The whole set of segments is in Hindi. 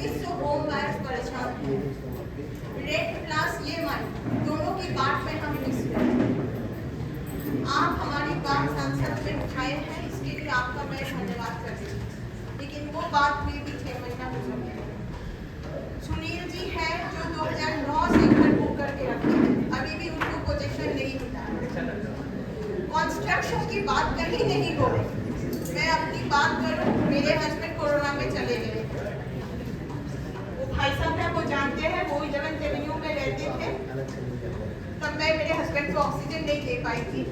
2500 होम बायर्स परेशान हैं। रेंट प्लस EMI दोनों की बात में हम मिस करें। आप हमारी बात संसद में उठाए हैं, इसके लिए आपका मैं धन्यवाद करती हूँ, लेकिन वो बात हुई भी 6 महीना हो गया। सुनील जी है जो 2009 से घर बुक करके रखे हैं, अभी भी उनको पोजीशन नहीं मिला। कंस्ट्रक्शन की बात कहीं नहीं हो रही। मैं अपनी बात करूं, मेरे हस्बैंड कोरोना में चले गए। वो भाई साहब है, वो जानते हैं, वो 11th एवेन्यू में रहते थे। तब मैं मेरे हस्बैंड को ऑक्सीजन नहीं दे पाई थी।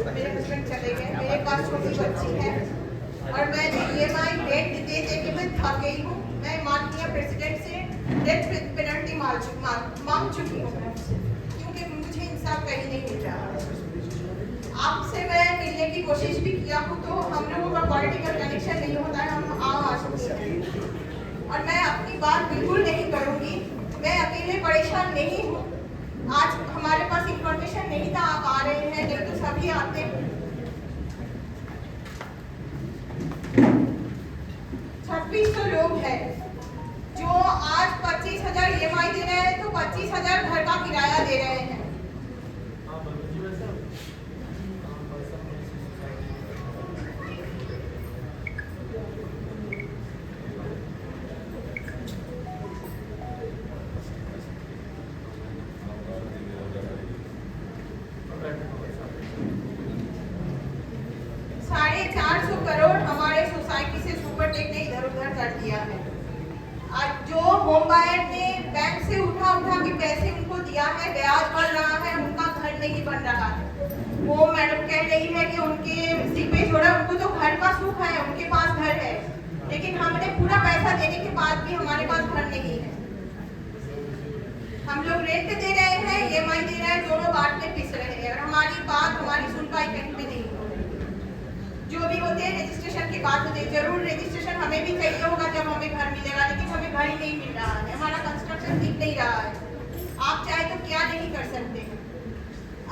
मेरे हस्बैंड चले गए। मेरे पास छोटी बच्ची है और मैं EMI रेंट दे दे के मैं थक गई हूँ। मैं माननीय प्रेसिडेंट से डेथ पेनल्टी मांग चुकी हूँ, क्योंकि मुझे इंसाफ कहीं नहीं मिल रहा। आपसे मैं मिलने की कोशिश भी किया हूँ, तो हम लोगों का पॉलिटिकल कनेक्शन नहीं होता है, हम आम आदमी हैं। और मैं अपनी बात बिल्कुल नहीं करूँगी। मैं अकेले परेशान नहीं हूँ। आज हमारे पास इंफॉर्मेशन नहीं था, आप आ रहे हैं, नहीं तो सभी आते। 2600 लोग हैं जो आज 25,000 EMI दे रहे हैं, तो 25,000 घर का किराया दे रहे हैं। कर दिया है। आज जो होम बायर ने बैंक से उठा के पैसे उनको दिया है, ब्याज बढ़ रहा है, उनका घर नहीं बन रहा है। वो मैडम कह रही है कि उनके सीपेज हो रहा है, उनको तो घर का सुख है, उनके पास घर है, लेकिन हमने पूरा पैसा देने के बाद भी हमारे पास घर नहीं है। हम लोग रेंट दे रहे हैं, EMI दे रहे हैं, दोनों बात में पिस रहे हैं और हमारी बात, हमारी सुनवाई कहीं पे नहीं हो रही। जो भी होते हैं रजिस्ट्रेशन की बात होती है, जरूर रजिस्ट्रेशन हमें भी चाहिए होगा जब हमें घर मिलेगा, लेकिन हमें घर ही नहीं मिल रहा है, हमारा कंस्ट्रक्शन दिख नहीं रहा है। आप चाहे तो क्या नहीं कर सकते हैं।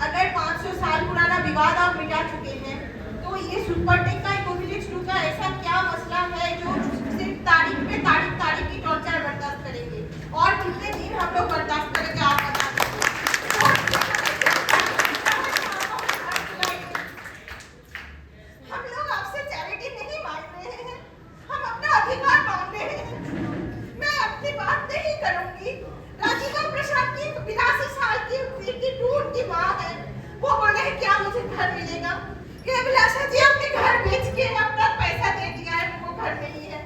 अगर 500 साल पुराना विवाद आप मिटा चुके हैं, तो ये सुपरटेक का इकोविलेज 2 का ऐसा क्या मसला है जो सिर्फ तारीख पे तारीख की टॉर्चर बर्दाश्त करेंगे, और कितने दिन हम लोग बर्दाश्त करेंगे आप बता दीजिए। हम लोग आपसे चैरिटी नहीं मांग रहे हैं, हम अपना अधिकार मांग रहे हैं। मैं अपनी बात नहीं करूंगी। राजीव प्रसाद की 82 साल की टूट की माँ है, वो बोले क्या मुझे घर मिलेगा? कि अभिलाषा जी अपने घर बेच के अपना पैसा दे दिया है, उनको घर नहीं है।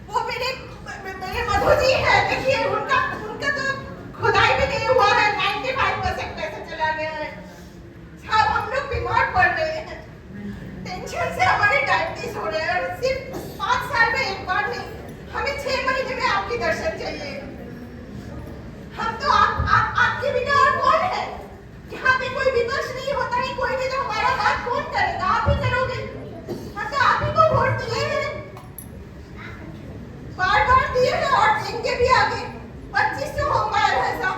वो मेरे मधु जी है, देखिए उनका तो खुदाई भी नहीं हुआ है, 95% पैसा चला गया है। साहब हम लोग बीमार पड़ रहे हैं, टेंशन से हमारे डायबिटीज हो रहे हैं, और सिर्फ 5 साल में एक बार नहीं, हमें 6 महीने में आपके दर्शन चाहिए। हम तो आपके बिना और कौन है? यहाँ पे कोई विपक्ष नहीं होता है, कोई नहीं, तो हमारा बात कौन करेगा? आप ही करोगे। हम तो आप ही को वोट दिए हैं, बार दिए हैं और देंगे भी आगे। 2500 होम बायर है साहब।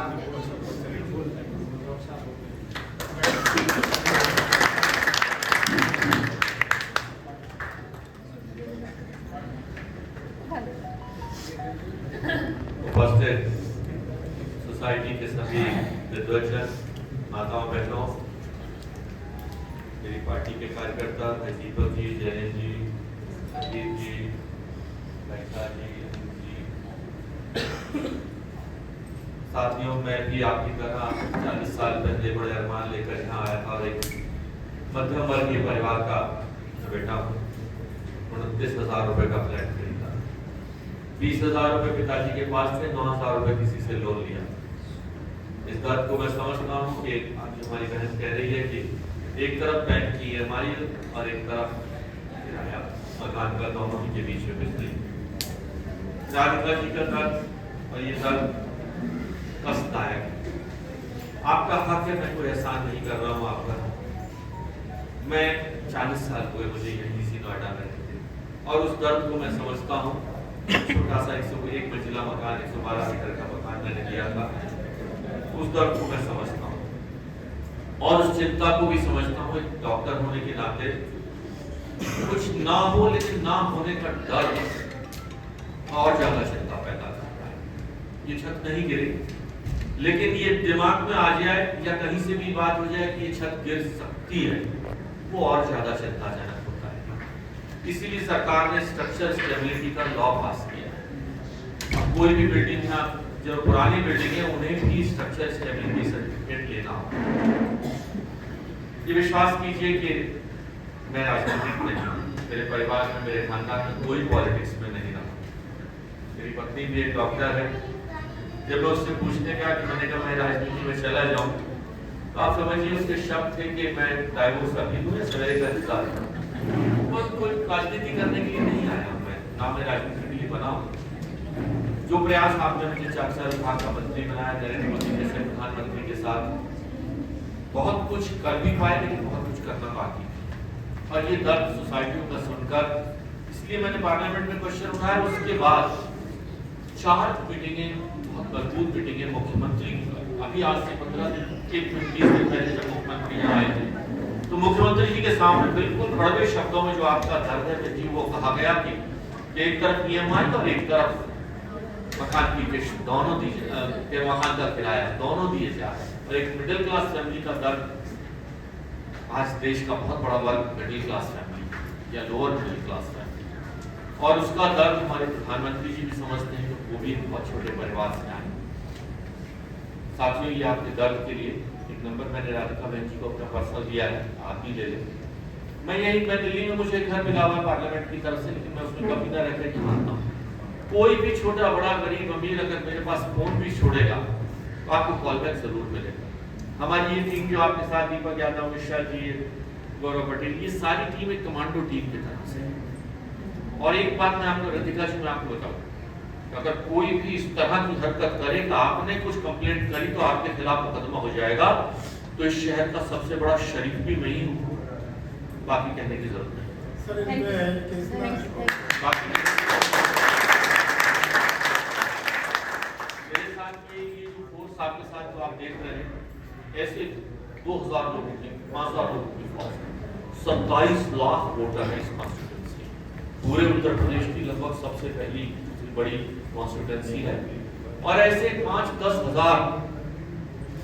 उपस्थित सोसाइटी के सभी विद्वजन, माताओं बहनों, मेरी पार्टी के कार्यकर्ता दीपक जी, जैन जी, अजीत जी, बैठा जी, साथियों, मैं भी आपकी तरह 40 साल पहले बड़े अरमान लेकर यहाँ आया था और एक मध्यम वर्गीय परिवार का बेटा हूँ। 29,000 रुपए का फ्लैट खरीदा, 20,000 रुपए पिताजी के पास थे, 9,000 रुपए किसी से लोन लिया। इस बात को मैं समझता हूँ कि आज हमारी बहन कह रही है कि एक तरफ बैंक की EMI और एक तरफ किराया मकान का, दोनों के बीच में बिजली। राधिका जी का दर्द, और ये दर्द कष्टदायक। आपका हक है, मैं कोई एहसान नहीं कर रहा हूँ आपका। मैं 40 साल हुए मुझे यहीं सी नोएडा में रहते, और उस दर्द को मैं समझता हूँ। छोटा सा 101 मंजिला मकान, 112 मीटर का मकान मैंने लिया था, उस दर्द को मैं समझता हूँ और उस चिंता को भी समझता हूँ। एक डॉक्टर होने के नाते कुछ ना हो, लेकिन ना होने का डर और ज्यादा चिंता पैदा ये छत नहीं गिरेगी, लेकिन ये दिमाग में आ जाए या कहीं से भी बात हो जाए कि ये छत गिर सकती है, वो और ज्यादा चिंताजनक होता है। इसीलिए सरकार ने स्ट्रक्चर स्टेबिलिटी का लॉ पास किया है। अब कोई भी बिल्डिंग में जो पुरानी बिल्डिंग है उन्हें भी स्ट्रक्चर स्टेबिलिटी सर्टिफिकेट लेना होगा। ये विश्वास कीजिए कि मैं राजनीतिक नहीं, मेरे परिवार में, मेरे खानदान में कोई पॉलिटिक्स में नहीं रहा। मेरी पत्नी भी एक डॉक्टर है। जब मैं उससे पूछने गया कि मैंने कहा मैं राजनीति में चला जाऊं, तो आप समझिए उसके शब्द थे कि मैं डाइवोर्स अभी दूं या सवेरे का इंतजार करूं। बस कोई राजनीति करने के लिए नहीं आया मैं, ना मैं राजनीति के लिए बना हूं। जो प्रयास आपने मुझे 4 साल विभाग का मंत्री बनाया, नरेंद्र मोदी जैसे प्रधानमंत्री के साथ बहुत कुछ कर भी पाए, लेकिन बहुत कुछ करना बाकी। और ये दर्द सोसाइटियों का सुनकर, इसलिए मैंने पार्लियामेंट में क्वेश्चन उठाया। उसके बाद 4 मीटिंगें, बहुत मजबूत मीटिंगें मुख्यमंत्री की। अभी आज से 15 दिन 20 दिन पहले जब मुख्यमंत्री यहाँ आए थे, तो मुख्यमंत्री जी के सामने बिल्कुल कड़वे शब्दों में जो आपका दर्द है जी, वो कहा गया कि एक तरफ EMI और एक तरफ मकान की किस्त, दोनों दीजिए, मकान का किराया दोनों दिए जाए। और एक मिडिल क्लास फैमिली का दर्द, आज देश का बहुत बड़ा वर्ग मिडिल क्लास फैमिली या लोअर मिडिल क्लास फैमिली, और उसका दर्द हमारे प्रधानमंत्री जी भी समझते हैं, तो वो भी बहुत छोटे परिवार से आए। साथियों, ये आपके दर्द के लिए एक नंबर मैंने राधिका बहन जी को अपना पर्सनल दिया है, आप भी ले लें। मैं दिल्ली में मुझे घर मिला हुआ पार्लियामेंट की तरफ से, लेकिन मैं उसमें कभी ना रहकर के मानता हूँ। कोई भी छोटा बड़ा गरीब अमीर अगर मेरे पास फोन भी छोड़ेगा तो आपको कॉल बैक जरूर मिलेगा। हमारी ये टीम जो आपके साथ, दीपक यादव, मिश्रा जी, गौरव पटेल, ये सारी टीम एक कमांडो टीम की तरह से। और एक बात मैं आपको, राधिका जी, मैं आपको बताऊं, अगर कोई भी इस तरह की हरकत करेगा, आपने कुछ कंप्लेंट करी तो आपके खिलाफ मुकदमा हो जाएगा। तो इस शहर का सबसे बड़ा शरीफ भी मैं ही हूँ, बाकी कहने की जरूरत नहीं। ये जो फोर्स आपके साथ जो आप देख रहे हैं, ऐसे 2000 लोगों की, 5000 लोगों की फौज, 27 लाख वोटर है इस कॉन्स्टिट्यूंसी। पूरे उत्तर प्रदेश की लगभग सबसे पहली बड़ी कॉन्स्टिट्यूंसी है। और ऐसे 5-10 हजार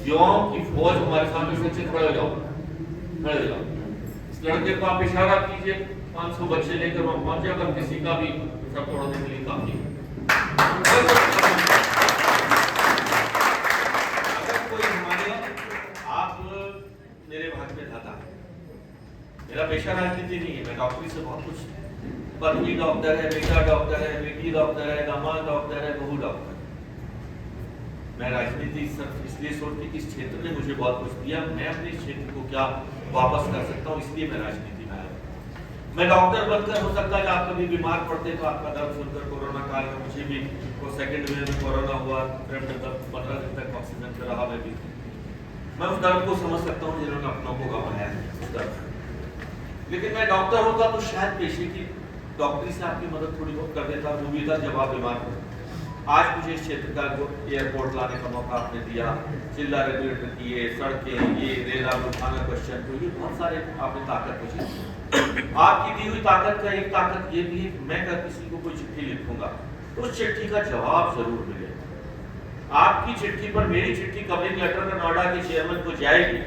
युवाओं की फौज हमारे सामने सच्चे खड़े हो जाओ, खड़े हो जाओ। इस लड़के को आप इशारा कीजिए, 500 बच्चे लेकर वहां पहुंच जाए, अगर किसी का भी सब तोड़ने के लिए काफी। मेरे भाग में था, मेरा पेशा राजनीति नहीं है, मैं डॉक्टरी से बहुत कुछ, पत्नी डॉक्टर है, बेटा डॉक्टर है, बेटी डॉक्टर है, दामाद डॉक्टर है, बहू डॉक्टर। मैं राजनीति सिर्फ इसलिए सोचती कि इस क्षेत्र ने मुझे बहुत कुछ दिया, मैं अपने क्षेत्र को क्या वापस कर सकता हूँ, इसलिए मैं राजनीति में आया। मैं डॉक्टर बनकर, हो सकता है कि आप कभी बीमार पड़ते तो आपका दर्द सुनकर, कोरोना काल में मुझे भी वो सेकेंड वेव में कोरोना हुआ, 15 दिन तक ऑक्सीजन पे रहा, मैं उस दर्द को समझ सकता हूँ जिन्होंने अपनों को गंवाया है, उस दर्द। लेकिन मैं डॉक्टर होता तो शायद पेशे की डॉक्टरी से आपकी मदद थोड़ी बहुत कर देता, वो भी था जब आप बीमार थे। आज मुझे इस क्षेत्र का एयरपोर्ट लाने का मौका आपने दिया, जिला रेगुलेटर किए, सड़कें, ये रेल उठाना, क्वेश्चन, तो ये बहुत सारे आपने ताकत मुझे। आपकी दी हुई ताकत का एक ताकत ये भी है कि मैं अगर किसी को कोई चिट्ठी लिखूंगा तो उस चिट्ठी का जवाब जरूर मिले। आपकी चिट्ठी पर मेरी चिट्ठी कवरिंग लेटर नोएडा के चेयरमैन को जाएगी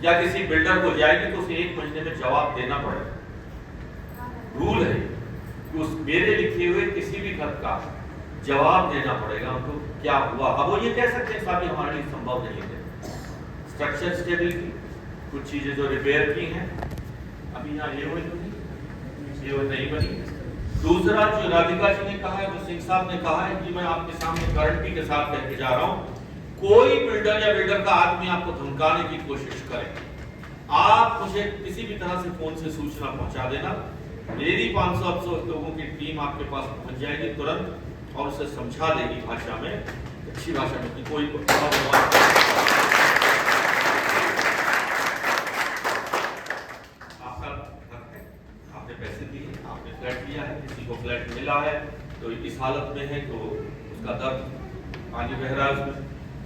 या किसी बिल्डर को जाएगी तो उसे 1 महीने में जवाब देना पड़ेगा। रूल है कि उस मेरे लिखे हुए किसी भी खत का जवाब देना पड़ेगा उनको, क्या हुआ। अब वो ये कह सकते हैं साहब हमारे लिए संभव नहीं है। स्ट्रक्चर स्टेबिलिटी, कुछ चीजें जो रिपेयर की हैं अभी यहाँ ये नहीं बनी। दूसरा जो राधिका जी ने कहा है, जो सिंह साहब ने कहा है कि मैं आपके सामने गारंटी के साथ कहते जा रहा हूं, कोई बिल्डर या बिल्डर का आदमी आपको धमकाने की कोशिश करे, आप मुझे किसी भी तरह से फोन से सूचना पहुंचा देना, मेरी 500 लोगों की टीम आपके पास पहुंच जाएगी तुरंत और उसे समझा देगी भाषा में, अच्छी भाषा में कि कोई आपने पैसे दिए, आपने फ्लैट लिया है, किसी को फ्लैट मिला है तो इस हालत में है तो उसका दर्द आगे बह रहा है उसमें,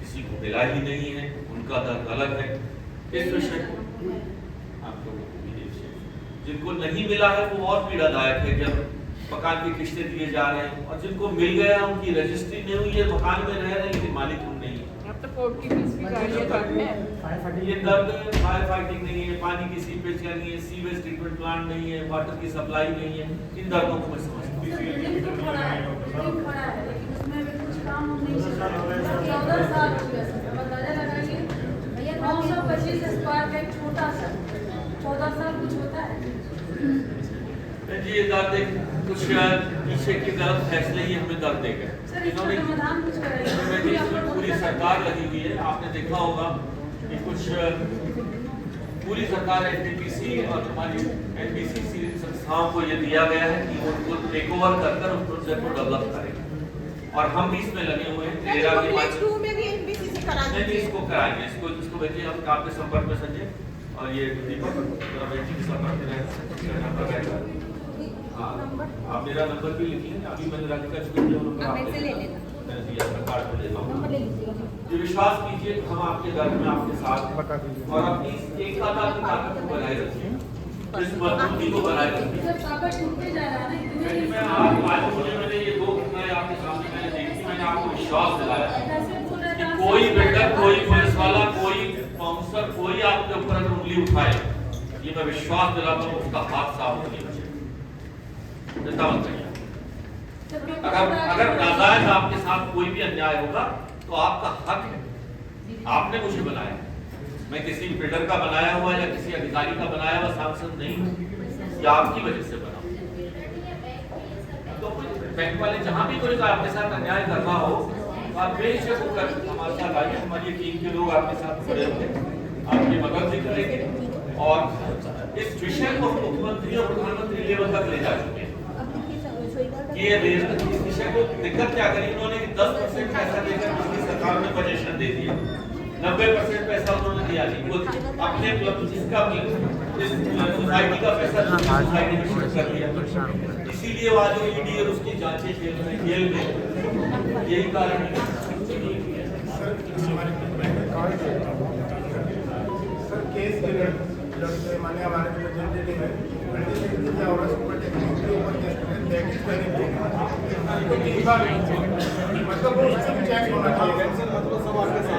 किसी को मिला ही नहीं है उनका दर्द अलग है। इस विषय को आप लोगों को भी देखिए, जिनको नहीं मिला है वो और पीड़ादायक है। जब मकान की किस्तें दिए जा रहे हैं, और जिनको मिल गया उनकी रजिस्ट्री नहीं हुई है, मकान में रह रहे हैं लेकिन मालिक हम नहीं है। अब तो कोर्ट की फीस भी गाड़ी है। ये दर्द है, फायर फाइटिंग नहीं है, पानी की सीपेज का नहीं है, सीवेज ट्रीटमेंट प्लांट नहीं है, वाटर की सप्लाई नहीं है, इन दर्दों को मैं समझता हूँ। उसमें भी कुछ काम नहीं चल रहा है। 14 साल हो गया सर, अब अंदाजा लगाइए भैया 925 स्क्वायर का एक छोटा सा 14 साल कुछ होता है। जी ये दर्द एक कुछ पीछे के गलत फैसले ही हमें दर्द देगा। सर इसका समाधान कुछ कराइए। इसमें पूरी सरकार लगी हुई है, आपने देखा होगा कि कुछ पूरी सरकार एनटीपीसी और हमारी एनबीसीसी संस्थाओं को ये दिया गया है कि उनको टेक ओवर कर उस प्रोजेक्ट को डेवलप करें, और हम भी इसमें लगे हुए हैं। तेरा के कॉम्प्लेक्स 2 में भी एनबीसीसी करा दीजिए। इसको कराएंगे, इसको भेजिए, हम आपके संपर्क में संजय और ये दीपक जरा बेटी के संपर्क में रहें। हाँ, आप मेरा नंबर भी लिख लें, अभी मैंने राधिका जी को दिया नंबर, आप ले लेना, मैं दिया मैं कार्ड पे लेता हूँ। ये विश्वास कीजिए हम आपके घर में आपके साथ, और अपनी एक ताकत को बनाए रखिए, इस मजबूती को बनाए रखिए। सर ताकत टूटते जा रहा है ना इतने मैं आज मुझे मैंने ये 2 घटनाएं आपके सामने मैंने देखी, मैंने आपको विश्वास दिलाया कैसे बोल रहे कि हैं कोई बिल्डर, कोई पुलिस वाला, कोई बाउंसर, कोई आपके ऊपर अगर उंगली उठाए, ये मैं विश्वास दिलाता हूँ उसका हाथ साफ नहीं बचेगा। अगर नाजायज आपके साथ कोई भी अन्याय होगा तो आपका हक है, आपने मुझे बनाया, मैं किसी बिल्डर का बनाया हुआ या किसी अधिकारी का बनाया हुआ सांसद नहीं हूँ, या आपकी वजह से बना। तो बैंक वाले जहां भी कोई आपके साथ अन्याय कर रहा हो, आप बेशक होकर हमारे साथ आइए, हमारी टीम के लोग आपके साथ खड़े होंगे, आपकी मदद भी करेंगे, और इस विषय को मुख्यमंत्री और प्रधानमंत्री लेवल तक ले जा चुके हैं। ये इस विषय को दिक्कत क्या करी उन्होंने कि 10% पैसा देकर पिछली सरकार ने पोजीशन दे दिया, 90% पैसा उन्होंने दिया नहीं, वो अपने इसका इस सोसाइटी का पैसा सोसाइटी में शिफ्ट कर दिया, इसीलिए वो आज ईडी और उसकी जांचें जेल में, यही कारण है। सर केस लड़के माने हमारे रिप्रेजेंटेटिव है, क्या हो रहा है सुपर टेक्निक के ऊपर केस करें, टैक्स करें तो 3 बार मतलब वो उससे भी चेक होना चाहिए सर, मतलब सब आपके साथ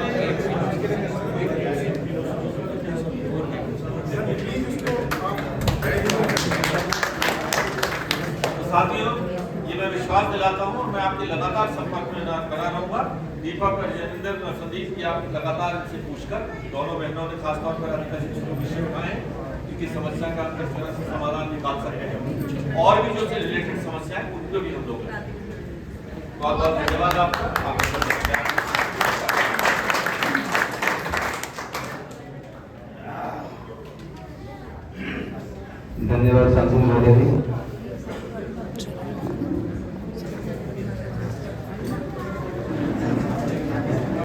प्लीज उसको साथियों, ये मैं विश्वास दिलाता हूँ, मैं आपके लगातार संपर्क में बना रहूंगा। दीपक और जयेंद्र और संदीप की आप लगातार इनसे पूछकर, दोनों बहनों ने खासतौर पर अधिकारी जी को विषय उठाए, इनकी समस्या का किस तरह से समाधान निकाल सकते हैं, और भी जो से रिलेटेड समस्या है उनको भी हम लोग बहुत बहुत धन्यवाद आपका। धन्यवाद सांसद महोदय जी।